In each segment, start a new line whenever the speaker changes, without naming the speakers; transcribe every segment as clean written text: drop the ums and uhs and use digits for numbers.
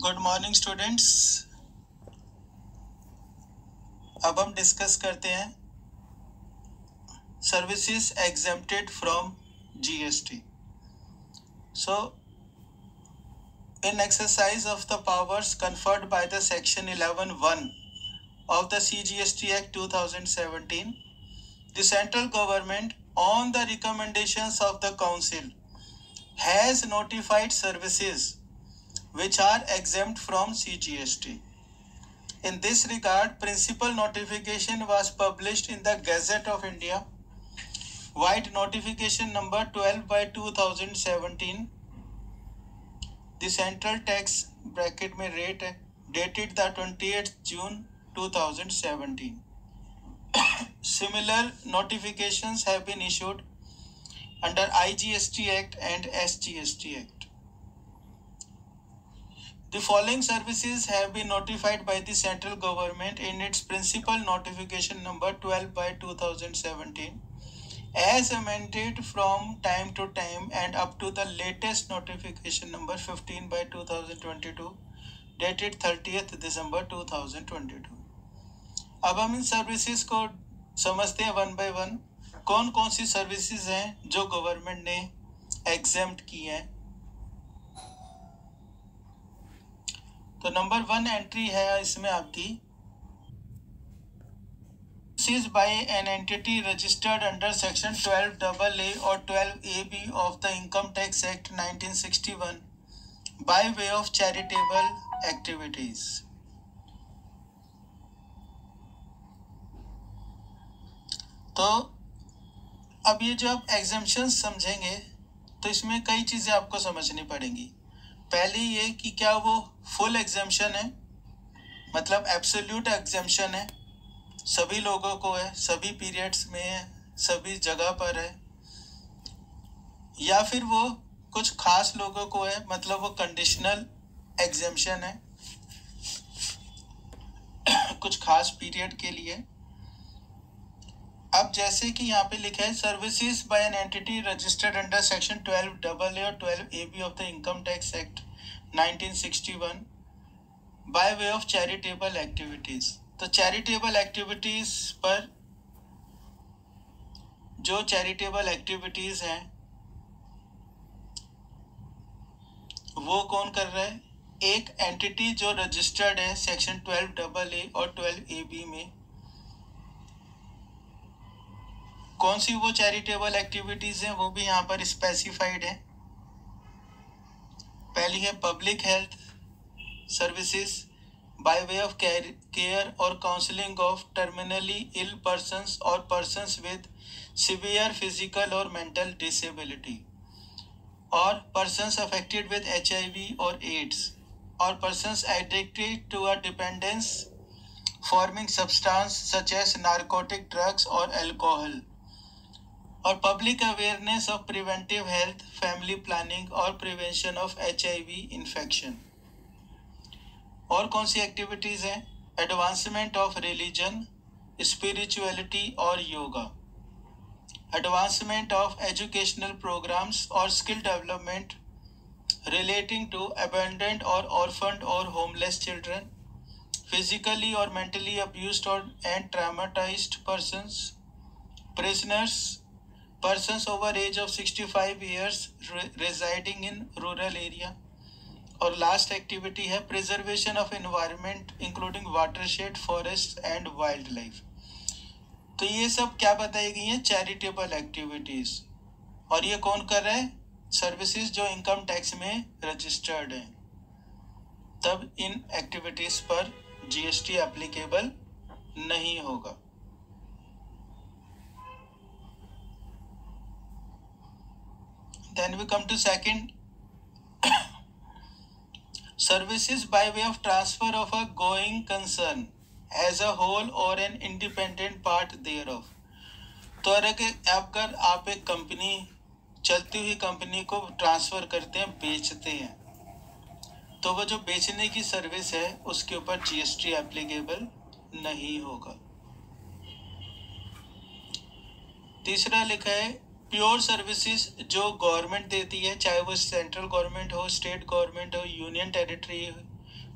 Good morning students. अब हम discuss करते हैं services exempted from GST. So in exercise of the powers conferred by the section 11(1) of the CGST Act 2017, the central government, on the recommendations of the council, has notified services which are exempt from CGST. In this regard, principal notification was published in the Gazette of India, White Notification number 12/2017. The central tax bracket में rate है, dated the 28th June 2017. Similar notifications have been issued under IGST Act and SGST Act. The following services have been notified by the central government in its principal notification number 12/2017, as amended from time to time and up to the latest notification number 15/2022, dated 30th December 2022. अब हम इन services को समझते हैं one by one. कौन कौन सी services हैं जो government ने एग्जेम्प्ट की हैं। तो नंबर 1 एंट्री है इसमें आपकी seized by an entity registered under section 12AA or 12AB of the Income Tax Act 1961 by way of charitable activities. तो अब ये जो आप exemptions समझेंगे तो इसमें कई चीजें आपको समझनी पड़ेंगी। पहले ये कि क्या वो फुल एग्जेम्पशन है, मतलब एब्सोल्यूट एग्जेम्पशन है, सभी लोगों को है, सभी पीरियड्स में है, सभी जगह पर है, या फिर वो कुछ खास लोगों को है, मतलब वो कंडीशनल एग्जेम्पशन है कुछ खास पीरियड के लिए। अब जैसे कि यहाँ पे लिखा है services by an entity registered under section 12AA और 12AB of the income tax act 1961 bye way of charitable activities. तो चैरिटेबल एक्टिविटीज पर जो चैरिटेबल एक्टिविटीज हैं वो कौन कर रहा है? एक एंटिटी जो रजिस्टर्ड है सेक्शन 12AA और 12AB में। कौन सी वो चैरिटेबल एक्टिविटीज हैं वो भी यहाँ पर स्पेसिफाइड है। पहली है public health services by way of care or counseling of terminally ill persons or persons with severe physical or mental disability, or persons affected with HIV or AIDS, or persons addicted to a dependence forming substance such as narcotic drugs or alcohol, or public awareness of preventive health, family planning or prevention of HIV infection. और कौन सी activities हैं? Advancement of religion, spirituality और yoga, advancement of educational programmes और skill development relating to abandoned और orphaned और homeless children, physically और mentally abused और and traumatised persons, prisoners, persons over age of 65 years residing in rural area। और last activity है preservation of environment including watershed, forest and wild life. तो ये सब क्या बताई गई है? Charitable activities. और ये कौन कर रहा है? सर्विसेज जो इनकम टैक्स में रजिस्टर्ड है। तब इन एक्टिविटीज पर जीएसटी एप्लीकेबल नहीं होगा। Then we come to second, services by way of transfer of a going concern as a whole or an independent part thereof। तो अगर आप एक कंपनी, चलती हुई कंपनी को ट्रांसफर करते हैं, बेचते हैं, तो वो जो बेचने की सर्विस है उसके ऊपर जीएसटी एप्लीकेबल नहीं होगा। तीसरा लिखा है प्योर सर्विसेज जो गवर्नमेंट देती है, चाहे वो सेंट्रल गवर्नमेंट हो, स्टेट गवर्नमेंट हो, यूनियन टेरिटरी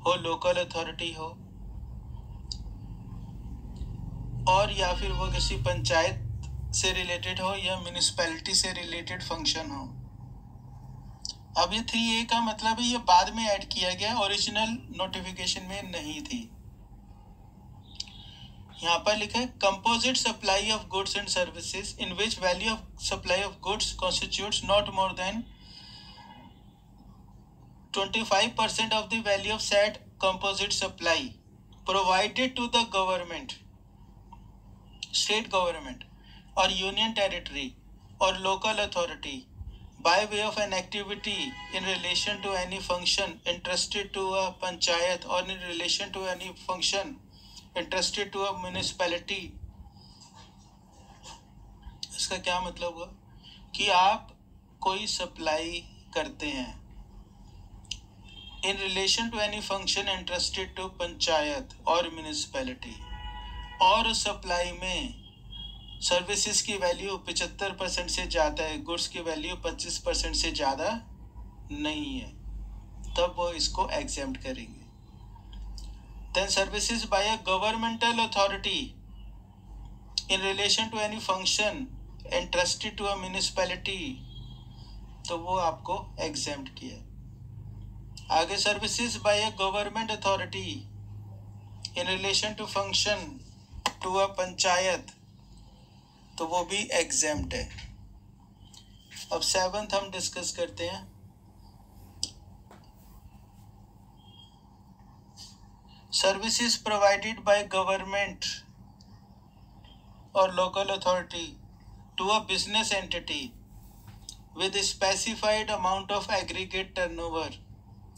हो, लोकल अथॉरिटी हो, और या फिर वो किसी पंचायत से रिलेटेड हो या म्यूनिसिपैलिटी से रिलेटेड फंक्शन हो। अब ये 3A का मतलब है ये बाद में ऐड किया गया, ओरिजिनल नोटिफिकेशन में नहीं थी। यहाँ पर लिखा है composite supply of goods and services in which value of supply of goods constitutes not more then 25% of the value of said composite supply provided to the government, state government or union territory or local authority by way of an activity in relation to any function entrusted to a panchayat or in relation to any function entrusted to a municipality। इसका क्या मतलब हुआ कि आप कोई supply करते हैं in relation to any function entrusted to panchayat और म्यूनिसिपैलिटी, और उस सप्लाई में सर्विसेज की वैल्यू 75% से ज़्यादा है, गुड्स की वैल्यू 25% से ज़्यादा नहीं है, तब वो इसको एग्जेम्प्ट करेंगे। Then services by a governmental authority in relation to any function entrusted to a municipality, तो वो आपको एग्जेम्प्ट किया। आगे services by a government authority in relation to function to a panchayat, तो वो भी एग्जेम्प्ट है। अब 7th हम डिस्कस करते हैं। सर्विसेज प्रोवाइडेड बाय गवर्नमेंट और local authority to a business entity with specified amount of aggregate turnover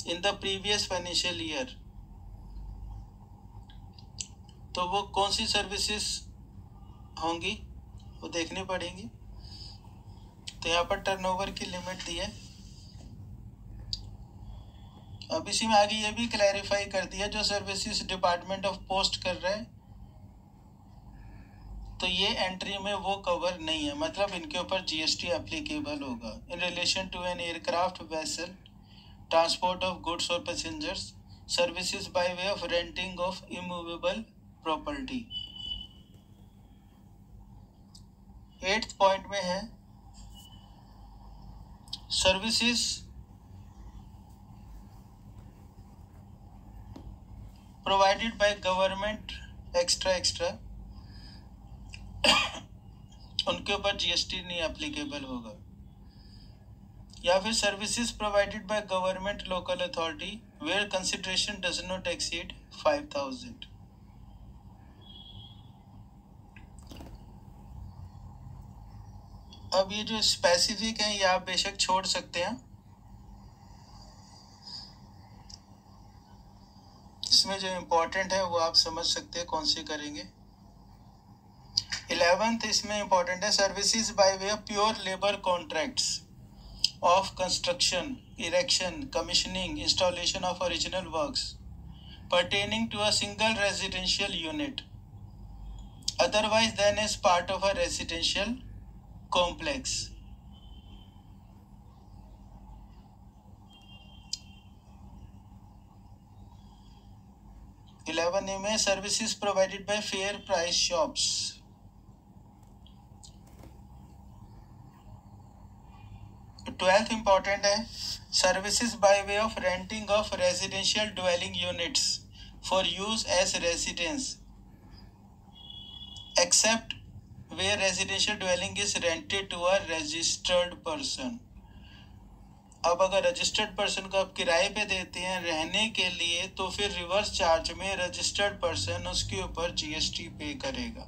in the previous financial year, तो वो कौन सी सर्विसेज होंगी वो देखनी पड़ेंगी। तो यहाँ पर टर्नओवर की लिमिट दी है। अब इसी में आगे ये भी क्लैरिफाई कर दिया जो सर्विसेज डिपार्टमेंट ऑफ पोस्ट कर रहा है, तो ये एंट्री में वो कवर नहीं है, मतलब इनके ऊपर जीएसटी एप्लीकेबल होगा। In relation to an aircraft vessel, transport of goods और passengers, services by way of renting of immovable property. 8th point में है services provided by government extra उनके ऊपर जीएसटी नहीं एप्लीकेबल होगा। या फिर services provided by government local authority where consideration does not exceed 5000। अब ये जो स्पेसिफिक है ये आप बेशक छोड़ सकते हैं, इसमें जो इम्पोर्टेंट है वो आप समझ सकते हैं कौन से करेंगे। 11th इसमें इम्पोर्टेंट है services by way of pure labour contracts of construction, erection, commissioning, installation of original works pertaining to a single residential unit otherwise than as part of a residential complex। 11A में services provided by fair price shops. 12th important है services by way of renting of residential dwelling units for use as residence except where residential dwelling is rented to a registered person। अब अगर registered person को आप किराए पे देते हैं रहने के लिए, तो फिर रिवर्स चार्ज में रजिस्टर्ड पर्सन उसके ऊपर जीएसटी पे करेगा।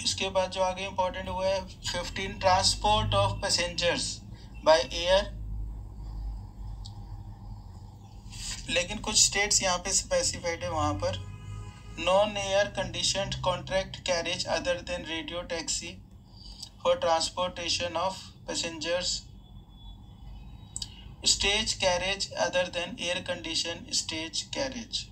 इसके बाद जो आगे इंपॉर्टेंट हुआ है 15 transport of passengers by air, लेकिन कुछ स्टेट्स यहाँ पे स्पेसिफाइड है, वहाँ पर non air conditioned contract carriage other than radio taxi for transportation of passengers, stage carriage other than air condition stage carriage.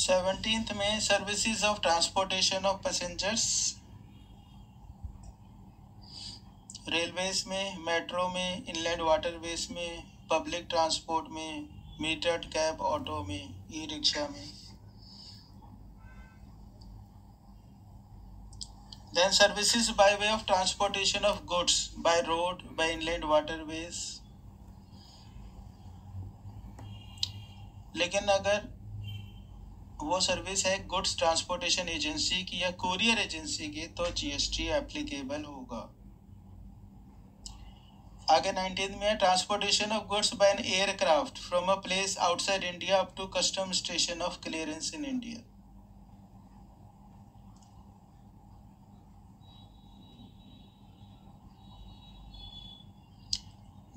17th में services of transportation of passengers, railways में, metro में, inland waterways में, public transport में, metered cab auto में, e rickshaw में। Then services by way of transportation of goods by road, by inland waterways. लेकिन अगर वो सर्विस है गुड्स ट्रांसपोर्टेशन एजेंसी की या कोरियर एजेंसी की तो जीएसटी एप्लीकेबल होगा। आगे 19 में transportation of goods by an aircraft from a place outside India up to custom station of clearance in India.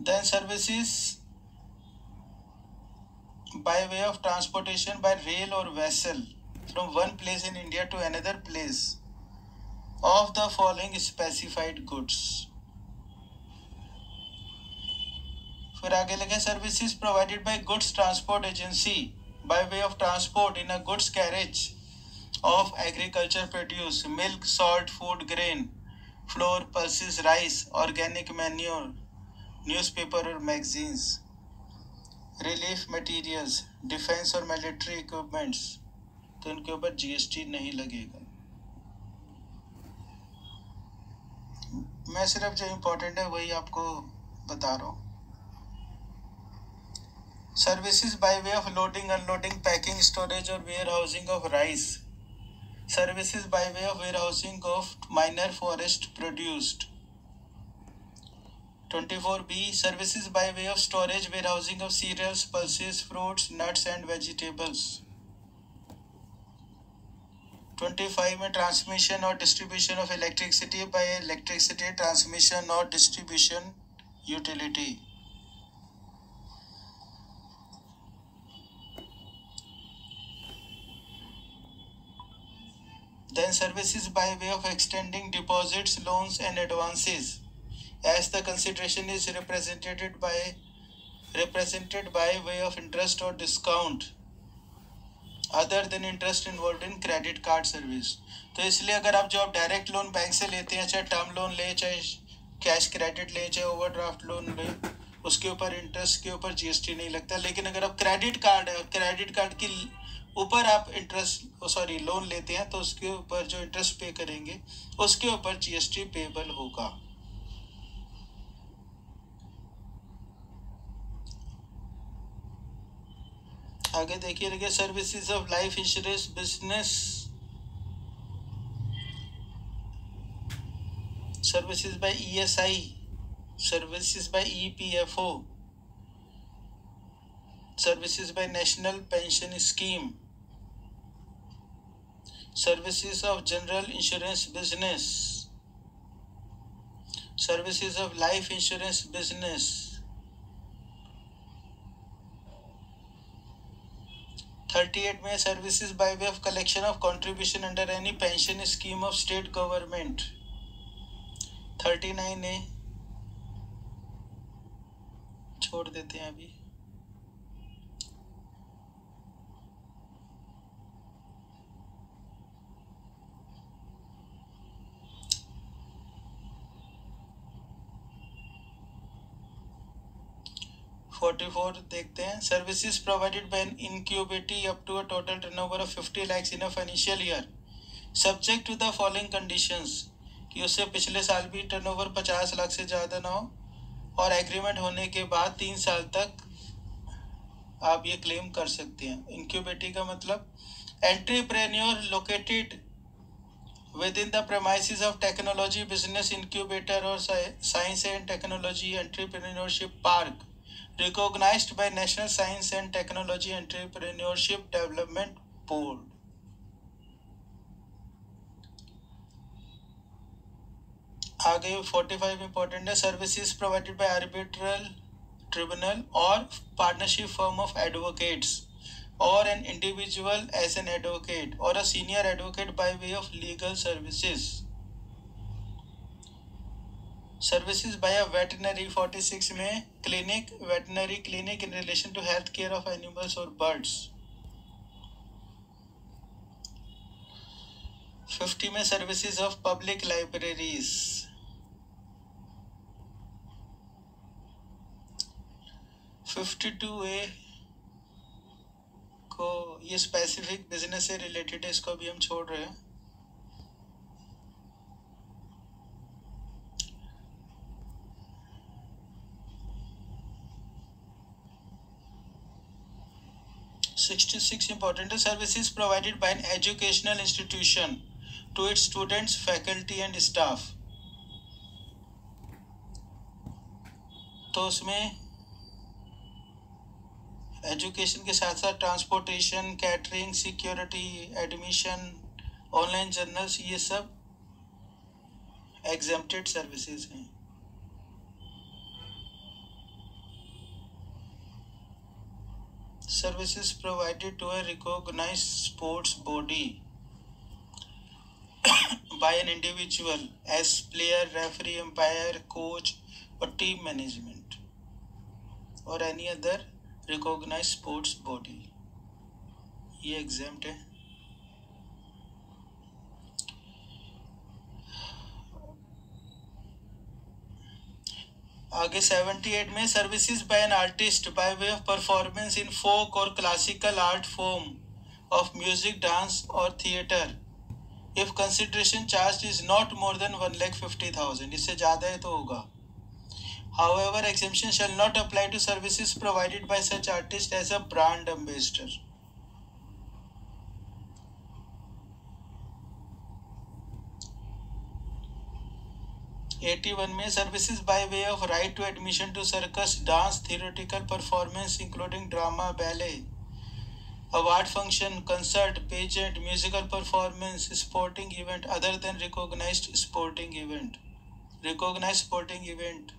Then services by way of transportation by rail or vessel from one place in India to another place of the following specified goods. फिर आगे लिखे services provided bye goods transport agency by way of transport in a goods carriage of agriculture produce, milk, salt, food, grain, flour, pulses, rice, organic manure, newspaper और magazines, relief materials, defence और military equipments, तो इनके ऊपर GST नहीं लगेगा। मैं सिर्फ जो इम्पोर्टेंट है वही आपको बता रहा हूँ। Services by way of loading, unloading, packing, storage और warehousing of rice, services by way of warehousing of minor forest produced. 24B services by way of storage, warehousing of cereals, pulses, fruits, nuts and vegetables. 25 में transmission और distribution of electricity by electricity transmission or distribution utility. Then services by way of extending deposits, loans and advances as the consideration is represented by way of interest or discount other than interest involved in credit card service. तो इसलिए अगर आप direct loan bank से लेते हैं, चाहे term loan ले, चाहे कैश क्रेडिट ले, चाहे ओवरड्राफ्ट लोन ले, उसके ऊपर इंटरेस्ट के ऊपर जीएसटी नहीं लगता। लेकिन अगर आप क्रेडिट कार्ड है, क्रेडिट कार्ड के ऊपर आप लोन लेते हैं तो उसके ऊपर जो इंटरेस्ट पे करेंगे उसके ऊपर जीएसटी पेबल होगा। आगे देखिए services of life insurance business, services by ESI, services by EPFO, services by national pension scheme, services of general insurance business, services of life insurance business. 38 में services by way of collection of contribution under any pension scheme of state government. 39 ने छोड़ देते हैं अभी। देखते हैं services provided by an incubatee up to a total turnover of 50 lakhs in a financial year subject to the following conditions, कि उससे पिछले साल भी टर्नओवर 50 लाख से ज़्यादा ना हो और एग्रीमेंट होने के बाद 3 साल तक आप ये क्लेम कर सकते हैं। इनक्यूबेटी का मतलब entrepreneur located within the premises of technology business incubator or science and technology entrepreneurship park recognized by National Science and Technology Entrepreneurship Development Board. आगे 45 इंपॉर्टेंट है services provided by arbitral tribunal और partnership firm of advocates or an individual as an advocate or a senior advocate by way of legal services. Services by a veterinary 46 में clinic, veterinary clinic in relation to health care of animals or birds. 50 में services of public libraries. 52A को ये specific business से related है, इसको भी हम छोड़ रहे हैं। (66) important services provided by an educational institution to its students, faculty and staff। तो उसमें एजुकेशन के साथ साथ transportation, catering, security, admission, online journals, ये सब एग्जेम्प्टेड सर्विसेज हैं। Services provided to a recognized sports body by an individual as player, referee, umpire, coach or team management or any other recognized sports body, ये exempt है। आगे 78 में services by an artist by way of performance in folk और classical art form of music, dance और theatre if consideration charge is not more than 1,50,000। इससे ज़्यादा है तो होगा। However, exemption shall not apply to services provided by such artist as a brand ambassador। (81) में services by way of right to admission to circus, dance, theoretical performance including drama, ballet, award function, concert, pageant, musical performance, sporting event other than recognised sporting event, recognised sporting event,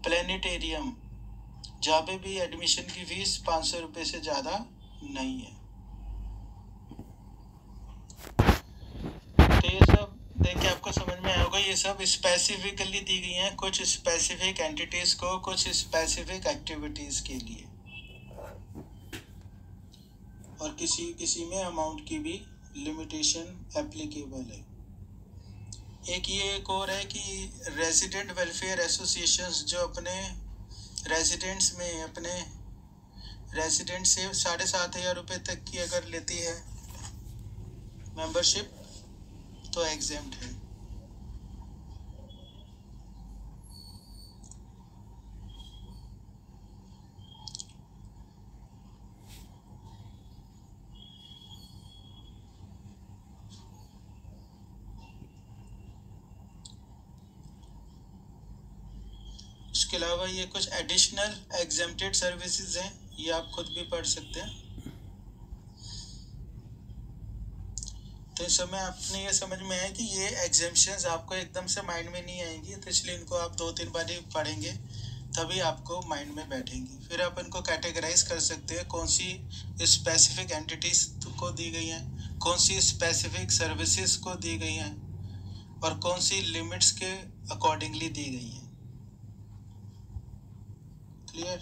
planetarium, जहाँ पे भी admission की fees 500 रुपये से ज़्यादा नहीं है। तो ये सब देख के आपको समझ में आया होगा, ये सब स्पेसिफिकली दी गई हैं कुछ स्पेसिफिक एंटिटीज को, कुछ स्पेसिफिक एक्टिविटीज के लिए, और किसी किसी में अमाउंट की भी लिमिटेशन एप्लीकेबल है। एक और है कि रेजिडेंट वेलफेयर एसोसिएशंस जो अपने रेजिडेंट्स में अपने रेजिडेंट से 7,500 रुपये तक की अगर लेती है मेंबरशिप तो एग्जेम्प्ट है। उसके अलावा ये कुछ एडिशनल एग्जेम्प्टेड सर्विसेज हैं, ये आप खुद भी पढ़ सकते हैं। तो इस समय आपने ये समझ में आया कि ये एग्जेम्पशंस आपको एकदम से माइंड में नहीं आएंगी, तो इसलिए इनको आप 2-3 बार ही पढ़ेंगे तभी आपको माइंड में बैठेंगी। फिर आप इनको कैटेगराइज कर सकते हैं, कौन सी स्पेसिफिक एंटिटीज को दी गई हैं, कौन सी स्पेसिफिक सर्विसेज को दी गई हैं, और कौन सी लिमिट्स के अकॉर्डिंगली दी गई हैं। क्लियर?